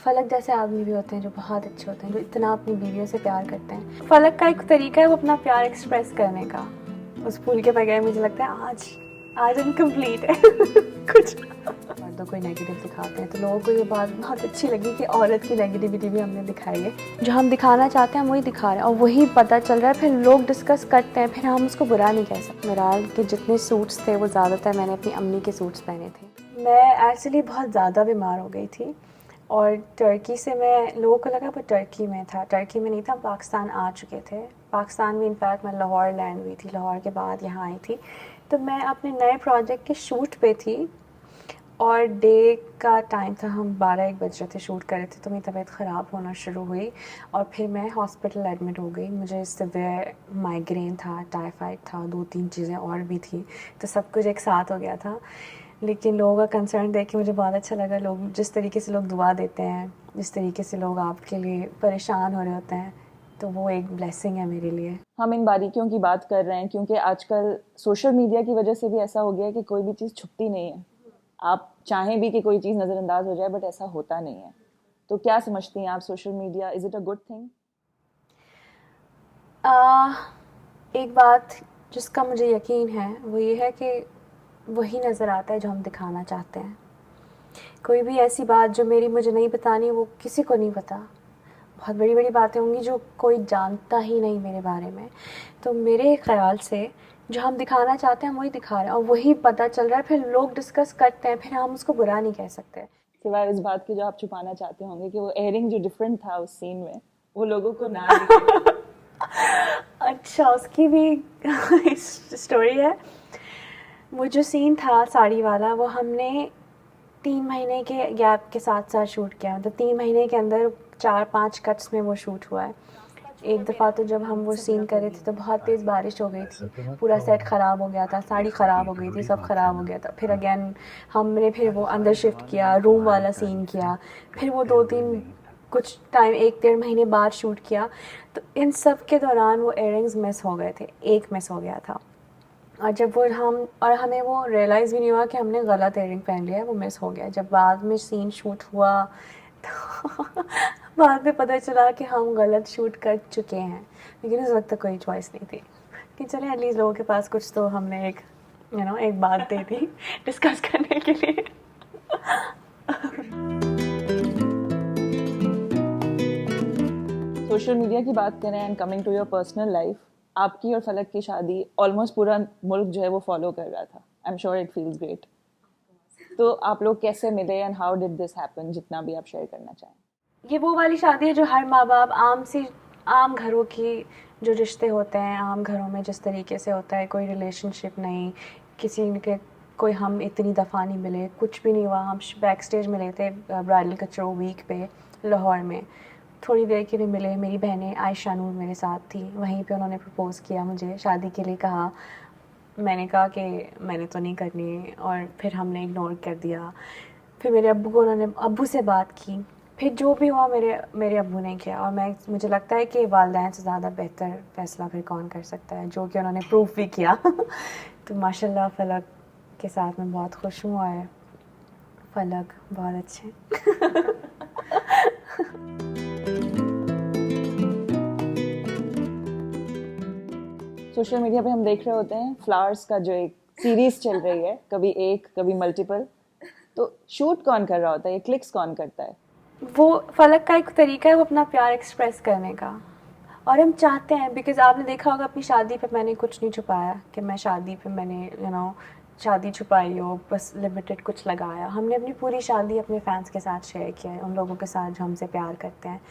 फलक जैसे आदमी भी होते हैं जो बहुत अच्छे होते हैं, जो इतना अपनी बीवियों से प्यार करते हैं। फलक का एक तरीका है वो अपना प्यार एक्सप्रेस करने का। उस फूल के बगैर मुझे लगता है आज इनकम्प्लीट है कुछ मर्दों को नेगेटिव दिखाते हैं, तो लोगों को ये बात बहुत अच्छी लगी कि औरत की नेगेटिविटी भी हमने दिखाई है। जो हम दिखाना चाहते हैं हम वही दिखा रहे हैं और वही पता चल रहा है, फिर लोग डिस्कस करते हैं, फिर हम उसको बुरा नहीं कह सकते। मेराल के जितने सूट्स थे वो ज़्यादातर मैंने अपनी अम्मी के सूट्स पहने थे। मैं एक्चुअली बहुत ज़्यादा बीमार हो गई थी और टर्की से मैं, लोगों को लगा वो टर्की में था, टर्की में नहीं था, पाकिस्तान आ चुके थे। पाकिस्तान में इनफैक्ट मैं लाहौर लैंड हुई थी, लाहौर के बाद यहाँ आई थी। तो मैं अपने नए प्रोजेक्ट के शूट पे थी और डे का टाइम था, हम 12-1 बज रहे थे, शूट कर रहे थे, तो मेरी तबीयत ख़राब होना शुरू हुई और फिर मैं हॉस्पिटल एडमिट हो गई। मुझे सिवियर माइग्रेन था, टाइफाइड था, 2-3 चीज़ें और भी थी, तो सब कुछ एक साथ हो गया था। लेकिन लोगों का कंसर्न देख के मुझे बहुत अच्छा लगा। लोग जिस तरीके से लोग दुआ देते हैं, जिस तरीके से लोग आपके लिए परेशान हो रहे होते हैं, तो वो एक ब्लेसिंग है मेरे लिए। हम इन बारीकियों की बात कर रहे हैं क्योंकि आजकल सोशल मीडिया की वजह से भी ऐसा हो गया है कि कोई भी चीज़ छुपती नहीं है। आप चाहें भी कि कोई चीज़ नज़रअंदाज हो जाए, बट ऐसा होता नहीं है। तो क्या समझती हैं आप, social media is it a good thing? एक बात जिसका मुझे यकीन है वो ये है कि वही नज़र आता है जो हम दिखाना चाहते हैं। कोई भी ऐसी बात जो मुझे नहीं बतानी, वो किसी को नहीं पता। बहुत बड़ी बड़ी बातें होंगी जो कोई जानता ही नहीं मेरे बारे में। तो मेरे ख़्याल से जो हम दिखाना चाहते हैं हम वही दिखा रहे हैं और वही पता चल रहा है, फिर लोग डिस्कस करते हैं, फिर हम उसको बुरा नहीं कह सकते। सिवाय इस बात के जो आप छुपाना चाहते होंगे कि वो एयरिंग जो डिफरेंट था उस सीन में, वो लोगों को ना दिखे। अच्छा, उसकी भी स्टोरी है। वो जो सीन था साड़ी वाला, वो हमने 3 महीने के गैप के साथ साथ शूट किया। मतलब 3 महीने के अंदर 4-5 कट्स में वो शूट हुआ है। एक दफ़ा तो जब हम वो सीन कर रहे थे तो बहुत तेज़ बारिश हो गई थी, पूरा सेट ख़राब हो गया था, साड़ी ख़राब हो गई थी, सब ख़राब हो गया था। फिर अगेन हमने फिर वो अंदर शिफ्ट किया, रूम वाला सीन किया, फिर वो 2-3 कुछ टाइम 1-1.5 महीने बाद शूट किया। तो इन सब के दौरान वो इयररिंग्स मिस हो गए थे, एक मिस हो गया था। और जब वो हमें वो रियलाइज़ भी नहीं हुआ कि हमने गलत इयररिंग पहन लिया है, वो मिस हो गया। जब बाद में सीन शूट हुआ तो बाद में पता चला कि हम गलत शूट कर चुके हैं, लेकिन उस वक्त कोई चॉइस नहीं थी कि चले एटलीस्ट लोगों के पास कुछ तो हमने एक एक बात दे दी डिस्कस करने के लिए। सोशल मीडिया की बात करें and coming to your personal life, आपकी और फलक की शादी ऑलमोस्ट पूरा मुल्क जो है वो फॉलो कर रहा था। I am sure it feels great. तो आप लोग कैसे मिले and how did this happen, जितना भी आप शेयर करना चाहें। ये वो वाली शादी है जो हर माँ बाप आम घरों की जो रिश्ते होते हैं, आम घरों में जिस तरीके से होता है, कोई रिलेशनशिप नहीं, किसी के कोई, हम इतनी दफ़ा नहीं मिले, कुछ भी नहीं हुआ। हम बैक स्टेज मिले थे ब्राइडल कचरो वीक पे लाहौर में, थोड़ी देर के लिए मिले। मेरी बहनें आयशा नूर मेरे साथ थी, वहीं पे उन्होंने प्रपोज़ किया मुझे, शादी के लिए कहा। मैंने कहा कि मैंने तो नहीं करनी, और फिर हमने इग्नोर कर दिया। फिर मेरे अब्बू को, उन्होंने अब्बू से बात की, फिर जो भी हुआ मेरे अब्बू ने किया। और मुझे लगता है कि वालिदैन से ज़्यादा बेहतर फ़ैसला फिर कौन कर सकता है, जो कि उन्होंने प्रूफ भी किया। तो माशाल्लाह फलक के साथ मैं बहुत खुश हूँ और फलक बहुत अच्छे। सोशल मीडिया पे हम देख रहे होते हैं फ्लावर्स का जो एक सीरीज चल रही है, कभी एक कभी मल्टीपल। तो शूट कौन कर रहा होता है, ये क्लिक्स कौन करता है? वो फलक का एक तरीका है वो अपना प्यार एक्सप्रेस करने का। और हम चाहते हैं, बिकॉज़ आपने देखा होगा अपनी शादी पे मैंने कुछ नहीं छुपाया कि मैं शादी पे मैंने शादी छुपाई हो, बस लिमिटेड कुछ लगाया। हमने अपनी पूरी शादी अपने फैंस के साथ शेयर किया है, उन लोगों के साथ जो हमसे प्यार करते हैं।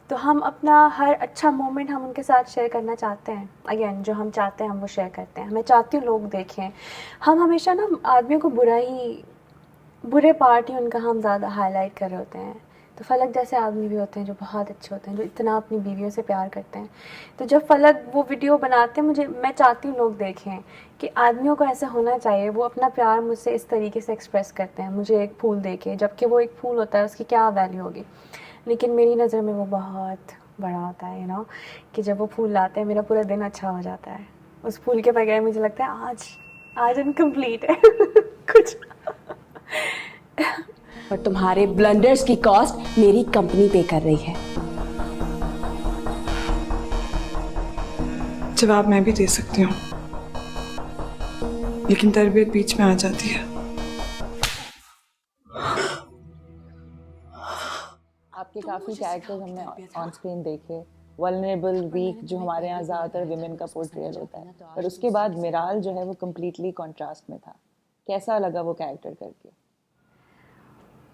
तो हम अपना हर अच्छा मोमेंट हम उनके साथ शेयर करना चाहते हैं। अगेन जो हम चाहते हैं हम वो शेयर करते हैं। मैं चाहती हूँ लोग देखें। हम हमेशा ना आदमियों को बुरे पार्ट ही उनका हम ज़्यादा हाईलाइट कर रहे होते हैं। तो फलक जैसे आदमी भी होते हैं जो बहुत अच्छे होते हैं, जो इतना अपनी बीवियों से प्यार करते हैं। तो जब फलक वो वीडियो बनाते हैं, मैं चाहती हूँ लोग देखें कि आदमियों को ऐसा होना चाहिए। वो अपना प्यार मुझसे इस तरीके से एक्सप्रेस करते हैं, मुझे एक फूल दे के, जबकि वो एक फूल होता है, उसकी क्या वैल्यू होगी, लेकिन मेरी नज़र में वो बहुत बड़ा होता है। कि जब वो फूल लाते हैं मेरा पूरा दिन अच्छा हो जाता है। उस फूल के बगैर मुझे लगता है आज इनकम्प्लीट है कुछ। और तुम्हारे ब्लंडर्स की कॉस्ट मेरी कंपनी पे कर रही है। जवाब मैं भी दे सकती हूँ, लेकिन तरबियत बीच में आ जाती है। आपके काफ़ी कैरेक्टर्स हमने ऑन स्क्रीन देखे, वल्नरेबल, वीक, जो हमारे यहाँ ज़्यादातर विमेन का पोर्ट्रेयल होता है, पर उसके बाद मिराल जो है वो कम्प्लीटली कॉन्ट्रास्ट में था। कैसा लगा वो कैरेक्टर करके?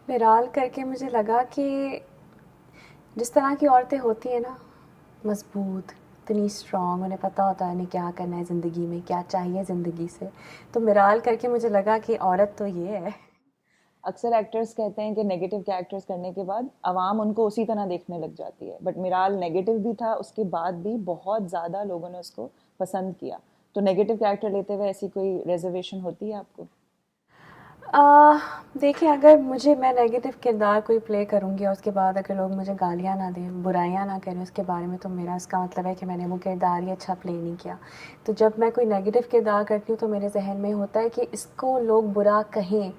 मिराल करके मुझे लगा कि जिस तरह की औरतें होती हैं ना, मजबूत, इतनी स्ट्रॉन्ग, उन्हें पता होता है उन्हें क्या करना है ज़िंदगी में, क्या चाहिए ज़िंदगी से, तो मिराल करके मुझे लगा कि औरत तो ये है। अक्सर एक्टर्स कहते हैं कि नेगेटिव कैरेक्टर्स करने के बाद आवाम उनको उसी तरह देखने लग जाती है, बट मिराल नेगेटिव भी था, उसके बाद भी बहुत ज़्यादा लोगों ने उसको पसंद किया। तो नेगेटिव कैरेक्टर लेते हुए ऐसी कोई रिजर्वेशन होती है आपको? देखिए, अगर मैं नेगेटिव किरदार कोई प्ले करूँगी और उसके बाद अगर लोग मुझे गालियाँ ना दें, बुराइयाँ ना करें उसके बारे में, तो मेरा इसका मतलब है कि मैंने वो किरदार ही अच्छा प्ले नहीं किया। तो जब मैं कोई नेगेटिव किरदार करती हूँ तो मेरे जहन में होता है कि इसको लोग बुरा कहें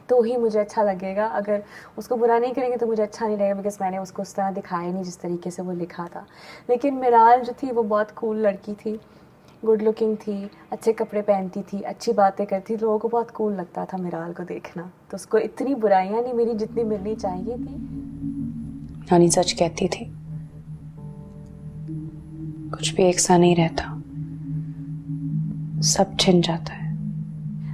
तो ही मुझे अच्छा लगेगा, अगर उसको बुरा नहीं करेंगे तो मुझे अच्छा नहीं लगेगा, बिकॉज़ मैंने उसको उस तरह दिखाया नहीं जिस तरीके से वो लिखा था। लेकिन मिराल जो थी वो बहुत कूल लड़की थी, गुड लुकिंग थी, अच्छे कपड़े पहनती थी, अच्छी बातें करती, लोगों को बहुत कूल लगता था मिराल को देखना। तो उसको इतनी बुराइयां नहीं मिली जितनी मिलनी चाहिए थी। नानी सच कहती थी, कुछ भी एक सा नहीं रहता, सब छिन जाता है।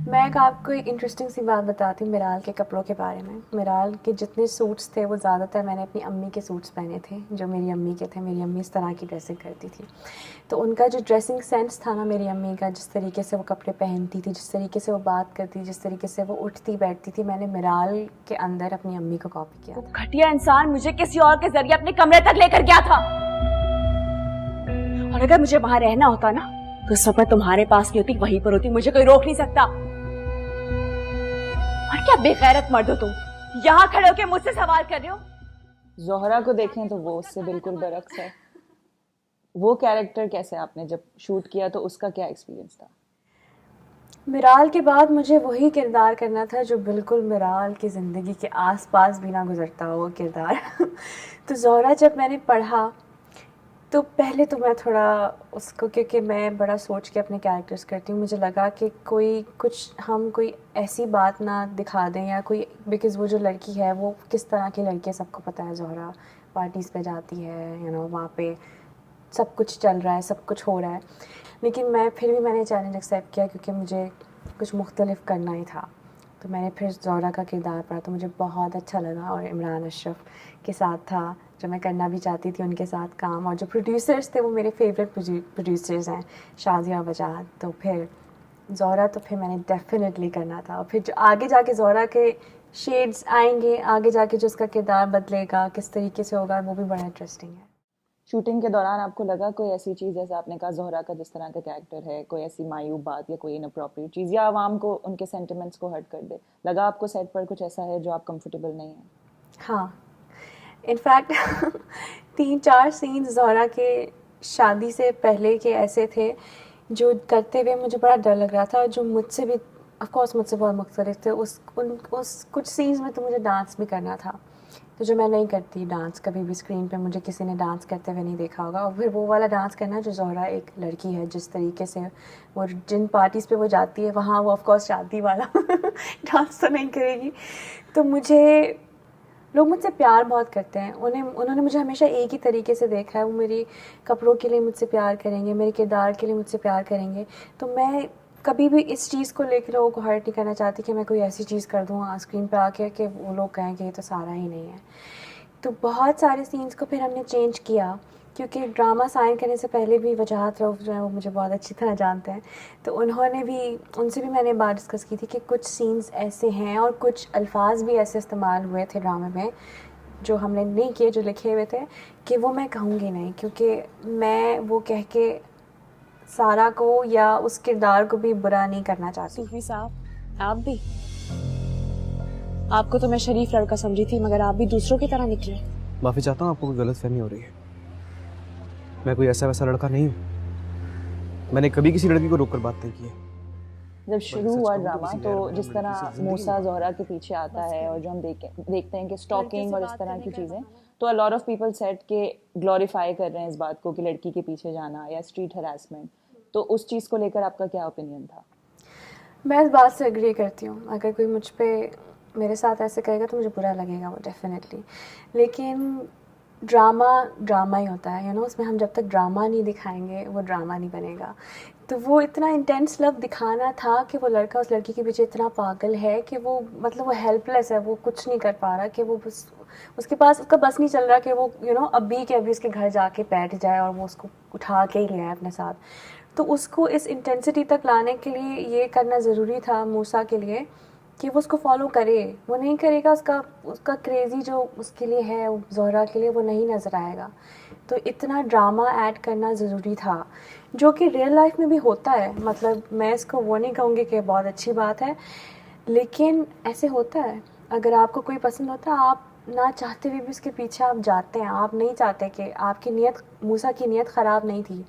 मैं आपको एक इंटरेस्टिंग सी बात बताती हूँ मिराल के कपड़ों के बारे में। मिराल के जितने सूट्स थे वो ज़्यादातर मैंने अपनी अम्मी के सूट्स पहने थे, जो मेरी अम्मी के थे। मेरी अम्मी इस तरह की ड्रेसिंग करती थी, तो उनका जो ड्रेसिंग सेंस था ना मेरी अम्मी का, जिस तरीके से वो कपड़े पहनती थी, जिस तरीके से वो बात करती, जिस तरीके से वो उठती बैठती थी, मैंने मिराल के अंदर अपनी अम्मी को कॉपी किया था। घटिया इंसान मुझे किसी और के जरिए अपने कमरे तक लेकर गया था, और अगर मुझे वहां रहना होता ना तो इस वक्त मैं तुम्हारे पास नहीं होती, वहीं पर होती। मुझे कोई रोक नहीं सकता। और क्या बेगैरत मर्द हो तुम, यहाँ खड़े होकर मुझसे सवाल कर रहे हो। ज़ोहरा को देखें तो वो उससे बिल्कुल बरक्स है। वो कैरेक्टर कैसे आपने जब शूट किया तो उसका क्या एक्सपीरियंस था? मिराल के बाद मुझे वही किरदार करना था जो बिल्कुल मिराल की ज़िंदगी के आसपास भी ना गुजरता हो वो किरदार। तो ज़ोहरा जब मैंने पढ़ा तो पहले तो मैं थोड़ा उसको, क्योंकि मैं बड़ा सोच के अपने कैरेक्टर्स करती हूँ, मुझे लगा कि हम कोई ऐसी बात ना दिखा दें या कोई, बिकॉज़ वो जो लड़की है वो किस तरह की लड़की है सबको पता है। ज़ोहरा पार्टीज़ पे जाती है, वहाँ पे सब कुछ चल रहा है, सब कुछ हो रहा है, लेकिन मैंने चैलेंज एक्सेप्ट किया क्योंकि मुझे कुछ मुख्तलिफ करना ही था। तो मैंने फिर ज़ोहरा का किरदार पढ़ा तो मुझे बहुत अच्छा लगा, और इमरान अशरफ के साथ था जो मैं करना भी चाहती थी उनके साथ काम, और जो प्रोड्यूसर्स थे वो मेरे फेवरेट प्रोड्यूसर्स हैं, शादिया वजाद। तो फिर ज़ोहरा तो फिर मैंने डेफिनेटली करना था, और फिर जो आगे जाके ज़ोहरा के शेड्स आएंगे, आगे जाके जो उसका किरदार बदलेगा, किस तरीके से होगा, वो भी बड़ा इंटरेस्टिंग है। शूटिंग के दौरान आपको लगा कोई ऐसी चीज़, जैसे आपने कहा ज़ोहरा का जिस तरह का कैरेक्टर है, कोई ऐसी मायूब बात या कोई इनअप्रोप्रिएट चीज़ या आवाम को उनके सेंटिमेंट्स को हर्ट कर दे, लगा आपको सेट पर कुछ ऐसा है जो आप कंफर्टेबल नहीं है? हाँ, इनफैक्ट 3-4 सीन्स ज़ोहरा के शादी से पहले के ऐसे थे जो करते हुए मुझे बड़ा डर लग रहा था, और जो मुझसे भी ऑफ कोर्स मुझसे बहुत मुख्तलिफ थे। उस कुछ सीन्स में तो मुझे डांस भी करना था, तो जो मैं नहीं करती डांस, कभी भी स्क्रीन पे मुझे किसी ने डांस करते हुए नहीं देखा होगा। और फिर वो वाला डांस करना जो ज़ोहरा एक लड़की है, जिस तरीके से वो जिन पार्टीज़ पे वो जाती है वहाँ वो ऑफ कोर्स शादी वाला डांस तो नहीं करेगी। तो लोग मुझसे प्यार बहुत करते हैं, उन्होंने मुझे हमेशा एक ही तरीके से देखा है। वो मेरे कपड़ों के लिए मुझसे प्यार करेंगे, मेरे किरदार के लिए मुझसे प्यार करेंगे। तो मैं कभी भी इस चीज़ को लेकर लोगों को हर्ट नहीं करना चाहती कि मैं कोई ऐसी चीज़ कर दूँ स्क्रीन पे आके कि वो लोग कहें कि ये तो सारा ही नहीं है। तो बहुत सारे सीन्स को फिर हमने चेंज किया, क्योंकि ड्रामा साइन करने से पहले भी वजाहत रऊफ़ जो है वो मुझे बहुत अच्छी तरह जानते हैं, तो उनसे भी मैंने बात डिस्कस की थी कि कुछ सीन्स ऐसे हैं और कुछ अल्फाज भी ऐसे इस्तेमाल हुए थे ड्रामे में जो हमने नहीं किए, जो लिखे हुए थे, कि वो मैं कहूँगी नहीं, क्योंकि मैं वो कह के सारा को या उस किरदार को भी बुरा नहीं करना चाहती। सूफी साहब, आप भी, आपको तो मैं शरीफ लड़का समझी थी, मगर आप भी दूसरों की तरह निकले। माफ़ी चाहता हूँ, आपको कोई गलतफहमी हो रही है। मैं कोई ऐसा वैसा लड़का नहीं हूँ। मैंने कभी किसी लड़की को रोककर बात नहीं की है। जब शुरू हुआ ड्रामा तो जिस तरह मूसा जोहरा के पीछे आता है और जो हम देखते हैं कि स्टॉकिंग और इस तरह की चीज़ें, तो a lot of people set के ग्लोरीफाई कर रहे हैं इस बात को कि लड़की के पीछे जाना या स्ट्रीट हरासमेंट, तो उस चीज़ को लेकर आपका क्या ओपिनियन था? मैं इस बात से एग्री करती हूँ। अगर कोई मुझ पे मेरे साथ ऐसे करेगा तो मुझे बुरा लगेगा वो डेफिनेटली, लेकिन ड्रामा ही होता है, उसमें हम जब तक ड्रामा नहीं दिखाएंगे वो ड्रामा नहीं बनेगा। तो वो इतना इंटेंस लव दिखाना था कि वो लड़का उस लड़की के पीछे इतना पागल है कि वो मतलब वो हेल्पलेस है, वो कुछ नहीं कर पा रहा, कि वो बस उसके पास उसका बस नहीं चल रहा कि वो अभी के अभी उसके घर जाके बैठ जाए और वो उसको उठा के ही ले आए अपने साथ। तो उसको इस इंटेंसिटी तक लाने के लिए ये करना ज़रूरी था मूसा के लिए कि वो उसको फॉलो करे। वो नहीं करेगा, उसका क्रेज़ी जो उसके लिए है जोहरा के लिए वो नहीं नज़र आएगा। तो इतना ड्रामा ऐड करना ज़रूरी था, जो कि रियल लाइफ में भी होता है। मतलब मैं इसको वो नहीं कहूँगी कि बहुत अच्छी बात है, लेकिन ऐसे होता है। अगर आपको कोई पसंद होता है, आप ना चाहते हुए भी उसके पीछे आप जाते हैं। आप नहीं चाहते कि आपकी नीयत, मूसा की नीयत ख़राब नहीं थी